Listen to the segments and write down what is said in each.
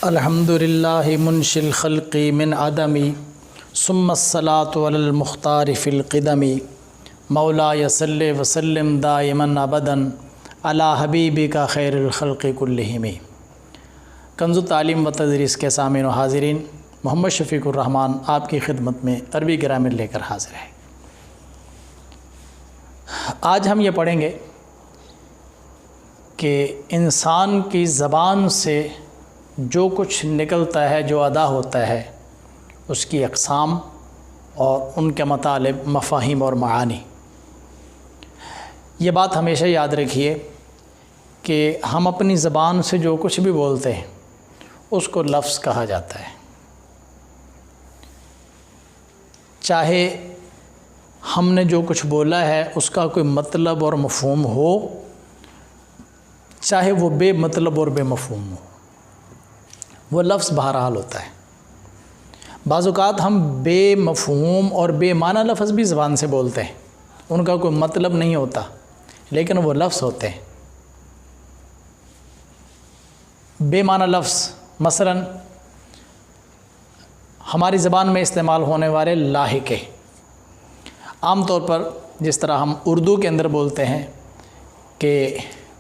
الحمدللہ منشی الخلق من عدمی ثم الصلاۃ علی المختار فی القدم مولا صلی وسلم دائما ابدا علی حبیبک خیر الخلق کلہم۔ کنز التعلیم و تدریس کے سامعین و حاضرین، محمد شفیق الرحمن آپ کی خدمت میں عربی گرامر لے کر حاضر ہے۔ آج ہم یہ پڑھیں گے کہ انسان کی زبان سے جو کچھ نکلتا ہے، جو ادا ہوتا ہے، اس کی اقسام اور ان کے مطالب، مفاہیم اور معانی۔ یہ بات ہمیشہ یاد رکھیے کہ ہم اپنی زبان سے جو کچھ بھی بولتے ہیں اس کو لفظ کہا جاتا ہے، چاہے ہم نے جو کچھ بولا ہے اس کا کوئی مطلب اور مفہوم ہو، چاہے وہ بے مطلب اور بے مفہوم ہو، وہ لفظ بہرحال ہوتا ہے۔ بعض اوقات ہم بے مفہوم اور بے معنی لفظ بھی زبان سے بولتے ہیں، ان کا کوئی مطلب نہیں ہوتا لیکن وہ لفظ ہوتے ہیں۔ بے معنی لفظ مثلا ہماری زبان میں استعمال ہونے والے لاحقے، عام طور پر جس طرح ہم اردو کے اندر بولتے ہیں کہ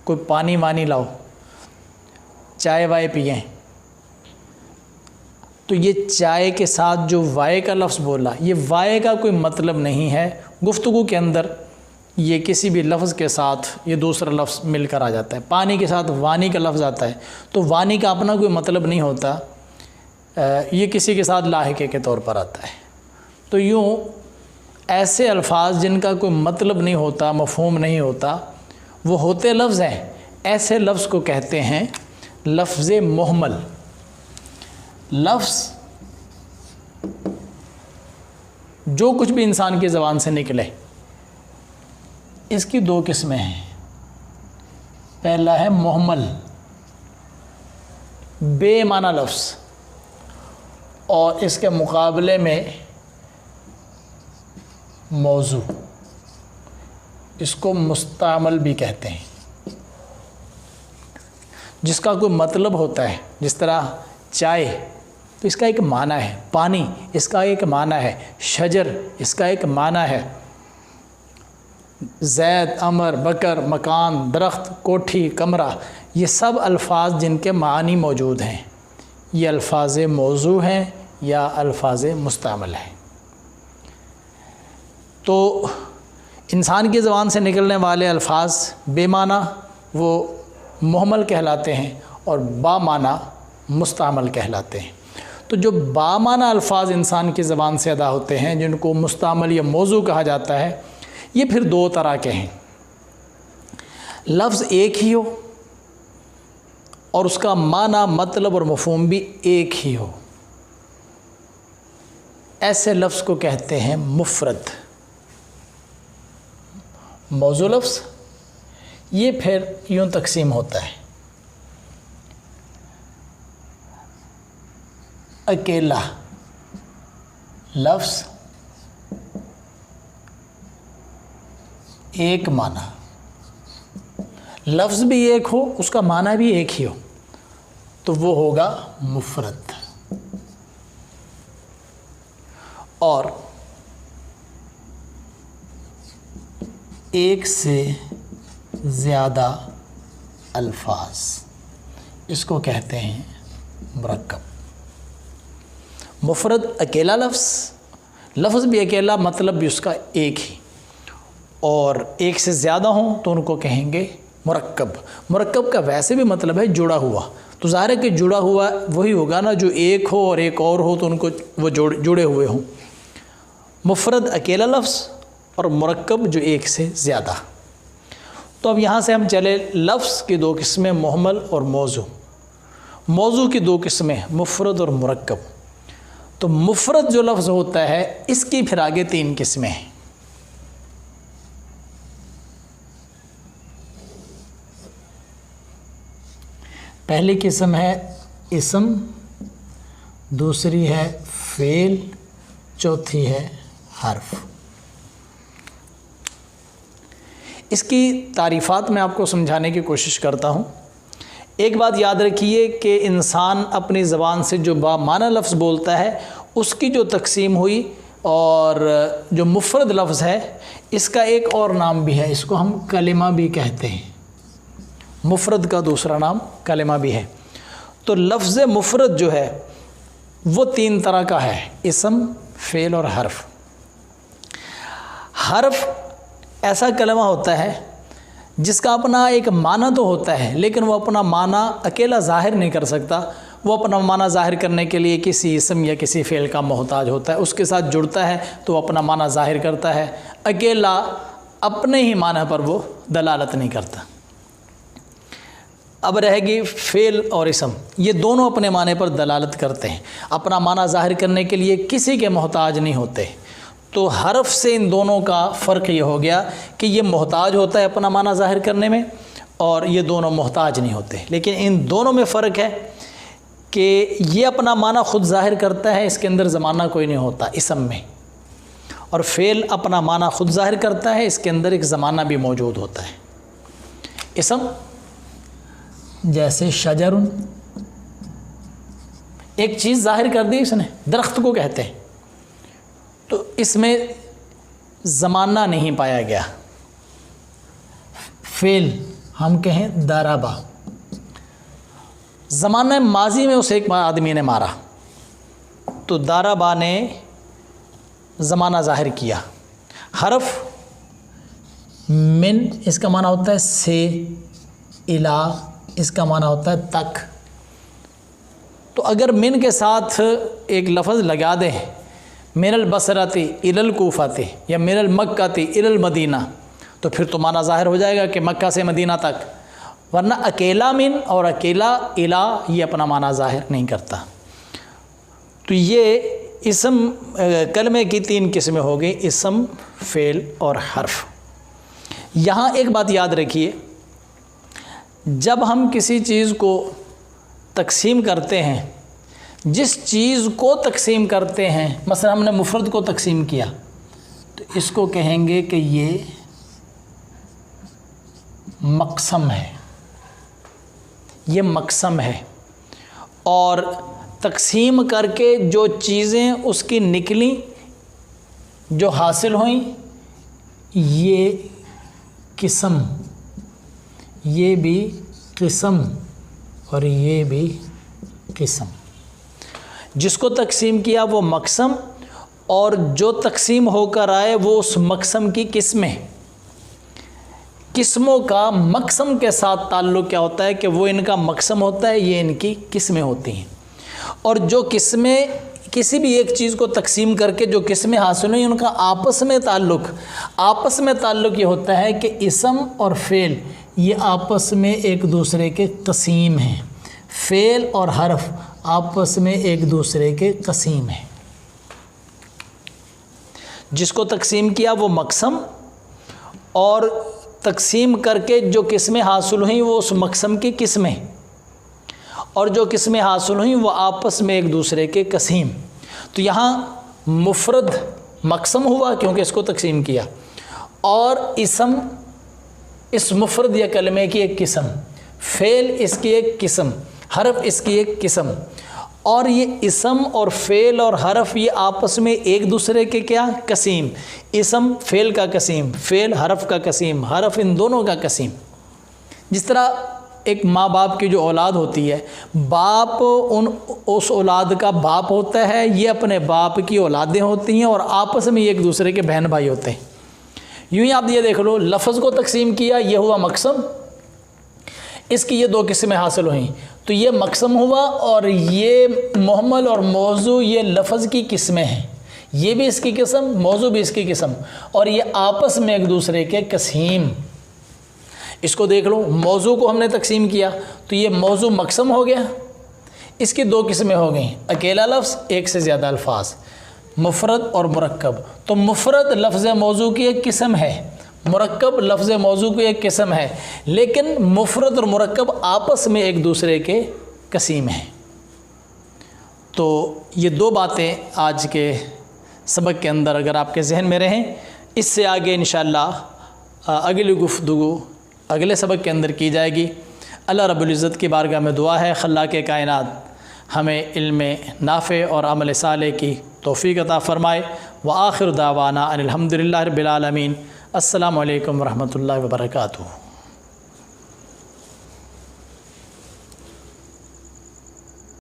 کوئی پانی وانی لاؤ، چائے وائے پئیں، تو یہ چائے کے ساتھ جو وائے کا لفظ بولا، یہ وائے کا کوئی مطلب نہیں ہے۔ گفتگو کے اندر یہ کسی بھی لفظ کے ساتھ یہ دوسرا لفظ مل کر آ جاتا ہے۔ پانی کے ساتھ وانی کا لفظ آتا ہے تو وانی کا اپنا کوئی مطلب نہیں ہوتا، یہ کسی کے ساتھ لاحقے کے طور پر آتا ہے۔ تو یوں ایسے الفاظ جن کا کوئی مطلب نہیں ہوتا، مفہوم نہیں ہوتا، وہ ہوتے لفظ ہیں، ایسے لفظ کو کہتے ہیں لفظ مہمل۔ لفظ جو کچھ بھی انسان کی زبان سے نکلے، اس کی دو قسمیں ہیں۔ پہلا ہے مہمل، بے معنی لفظ، اور اس کے مقابلے میں موضوع، اس کو مستعمل بھی کہتے ہیں، جس کا کوئی مطلب ہوتا ہے۔ جس طرح چائے تو اس کا ایک معنی ہے، پانی اس کا ایک معنی ہے، شجر اس کا ایک معنی ہے، زید، عمر، بکر، مکان، درخت، کوٹھی، کمرہ، یہ سب الفاظ جن کے معنی موجود ہیں، یہ الفاظ موضوع ہیں یا الفاظ مستعمل ہیں۔ تو انسان کی زبان سے نکلنے والے الفاظ بے معنی وہ مہمل کہلاتے ہیں اور با معنی مستعمل کہلاتے ہیں۔ تو جو با معنی الفاظ انسان کی زبان سے ادا ہوتے ہیں، جن کو مستعمل یا موضوع کہا جاتا ہے، یہ پھر دو طرح کے ہیں۔ لفظ ایک ہی ہو اور اس کا معنی، مطلب اور مفہوم بھی ایک ہی ہو، ایسے لفظ کو کہتے ہیں مفرد۔ موضوع لفظ یہ پھر یوں تقسیم ہوتا ہے: اکیلا لفظ، ایک معنی، لفظ بھی ایک ہو، اس کا معنی بھی ایک ہی ہو، تو وہ ہوگا مفرد۔ اور ایک سے زیادہ الفاظ، اس کو کہتے ہیں مرکب۔ مفرد اکیلا لفظ، لفظ بھی اکیلا، مطلب بھی اس کا ایک ہی، اور ایک سے زیادہ ہوں تو ان کو کہیں گے مرکب۔ مرکب کا ویسے بھی مطلب ہے جڑا ہوا، تو ظاہر ہے کہ جڑا ہوا وہی ہوگا نا جو ایک ہو اور ایک اور ہو تو ان کو وہ جڑے ہوئے ہوں۔ مفرد اکیلا لفظ اور مرکب جو ایک سے زیادہ۔ تو اب یہاں سے ہم چلے، لفظ کی دو قسمیں مہمل اور موضوع، موضوع کی دو قسمیں مفرد اور مرکب۔ تو مفرد جو لفظ ہوتا ہے اس کی پھر آگے تین قسمیں ہیں۔ پہلی قسم ہے اسم، دوسری ہے فعل، چوتھی ہے حرف۔ اس کی تعریفات میں آپ کو سمجھانے کی کوشش کرتا ہوں۔ ایک بات یاد رکھیے کہ انسان اپنی زبان سے جو بامعنی لفظ بولتا ہے اس کی جو تقسیم ہوئی، اور جو مفرد لفظ ہے اس کا ایک اور نام بھی ہے، اس کو ہم کلمہ بھی کہتے ہیں، مفرد کا دوسرا نام کلمہ بھی ہے۔ تو لفظ مفرد جو ہے وہ 3 طرح کا ہے، اسم، فعل اور حرف۔ حرف ایسا کلمہ ہوتا ہے جس کا اپنا ایک معنی تو ہوتا ہے، لیکن وہ اپنا معنی اکیلا ظاہر نہیں کر سکتا، وہ اپنا معنی ظاہر کرنے کے لیے کسی اسم یا کسی فعل کا محتاج ہوتا ہے، اس کے ساتھ جڑتا ہے تو وہ اپنا معنی ظاہر کرتا ہے، اکیلا اپنے ہی معنی پر وہ دلالت نہیں کرتا۔ اب رہے گی فعل اور اسم، یہ دونوں اپنے معنی پر دلالت کرتے ہیں، اپنا معنی ظاہر کرنے کے لیے کسی کے محتاج نہیں ہوتے۔ تو حرف سے ان دونوں کا فرق یہ ہو گیا کہ یہ محتاج ہوتا ہے اپنا معنی ظاہر کرنے میں، اور یہ دونوں محتاج نہیں ہوتے۔ لیکن ان دونوں میں فرق ہے کہ یہ اپنا معنی خود ظاہر کرتا ہے، اس کے اندر زمانہ کوئی نہیں ہوتا اسم میں، اور فعل اپنا معنی خود ظاہر کرتا ہے، اس کے اندر ایک زمانہ بھی موجود ہوتا ہے۔ اسم جیسے شجر، ایک چیز ظاہر کر دی اس نے، درخت کو کہتے ہیں، تو اس میں زمانہ نہیں پایا گیا۔ فعل ہم کہیں ضربہ، زمانہ ماضی میں اسے ایک آدمی نے مارا تو ضربہ نے زمانہ ظاہر کیا۔ حرف من، اس کا معنی ہوتا ہے سے، الا، اس کا معنی ہوتا ہے تک۔ تو اگر من کے ساتھ ایک لفظ لگا دیں، من البصرۃ الی الکوفۃ یا من المکۃ الی المدینہ، تو پھر تو معنی ظاہر ہو جائے گا کہ مکہ سے مدینہ تک، ورنہ اکیلا من اور اکیلا الا یہ اپنا معنی ظاہر نہیں کرتا۔ تو یہ اسم کلمے کی 3 قسمیں ہو گئی، اسم، فعل اور حرف۔ یہاں ایک بات یاد رکھیے، جب ہم کسی چیز کو تقسیم کرتے ہیں، جس چیز کو تقسیم کرتے ہیں، مثلا ہم نے مفرد کو تقسیم کیا تو اس کو کہیں گے کہ یہ مقسم ہے، یہ مقسم ہے، اور تقسیم کر کے جو چیزیں اس کی نکلیں، جو حاصل ہوئیں، یہ قسم، یہ بھی قسم اور یہ بھی قسم۔ جس کو تقسیم کیا وہ مقسم، اور جو تقسیم ہو کر آئے وہ اس مقسم کی قسمیں۔ قسموں کا مقسم کے ساتھ تعلق کیا ہوتا ہے کہ وہ ان کا مقسم ہوتا ہے، یہ ان کی قسمیں ہوتی ہیں، اور جو قسمیں کسی بھی ایک چیز کو تقسیم کر کے جو قسمیں حاصل ہوئیں ان کا آپس میں تعلق یہ ہوتا ہے کہ اسم اور فعل یہ آپس میں ایک دوسرے کے قسیم ہیں، فعل اور حرف آپس میں ایک دوسرے کے قسیم ہیں۔ جس کو تقسیم کیا وہ مقسم، اور تقسیم کر کے جو قسمیں حاصل ہوئیں وہ اس مقسم کی قسمیں، اور جو قسمیں حاصل ہوئیں وہ آپس میں ایک دوسرے کے قسیم۔ تو یہاں مفرد مقسم ہوا کیونکہ اس کو تقسیم کیا، اور اسم اس مفرد یا کلمے کی ایک قسم، فعل اس کی ایک قسم، حرف اس کی ایک قسم، اور یہ اسم اور فعل اور حرف یہ آپس میں ایک دوسرے کے کیا قسیم، اسم فعل کا قسیم، فعل حرف کا قسیم، حرف ان دونوں کا قسیم۔ جس طرح ایک ماں باپ کی جو اولاد ہوتی ہے، باپ اس اولاد کا باپ ہوتا ہے، یہ اپنے باپ کی اولادیں ہوتی ہیں اور آپس میں ایک دوسرے کے بہن بھائی ہوتے ہیں۔ یوں ہی آپ یہ دیکھ لو، لفظ کو تقسیم کیا، یہ ہوا مقسم، اس کی یہ 2 قسمیں حاصل ہوئیں، تو یہ مقسم ہوا، اور یہ محمل اور موضوع یہ لفظ کی قسمیں ہیں، یہ بھی اس کی قسم، موضوع بھی اس کی قسم، اور یہ آپس میں ایک دوسرے کے قسیم۔ اس کو دیکھ لو، موضوع کو ہم نے تقسیم کیا تو یہ موضوع مقسم ہو گیا، اس کی 2 قسمیں ہو گئیں، اکیلا لفظ، ایک سے زیادہ الفاظ، مفرد اور مرکب۔ تو مفرد لفظ موضوع کی ایک قسم ہے، مرکب لفظ موضوع کی ایک قسم ہے، لیکن مفرد اور مرکب آپس میں ایک دوسرے کے قسیم ہیں۔ تو یہ 2 باتیں آج کے سبق کے اندر اگر آپ کے ذہن میں رہیں، اس سے آگے انشاءاللہ اگلی گفتگو اگلے سبق کے اندر کی جائے گی۔ اللہ رب العزت کی بارگاہ میں دعا ہے خلاق کائنات ہمیں علم نافع اور عمل صالح کی توفیق عطا فرمائے۔ وآخر دعوانا ان الحمد للہ رب العالمین۔ السلام علیکم ورحمۃ اللہ وبرکاتہ۔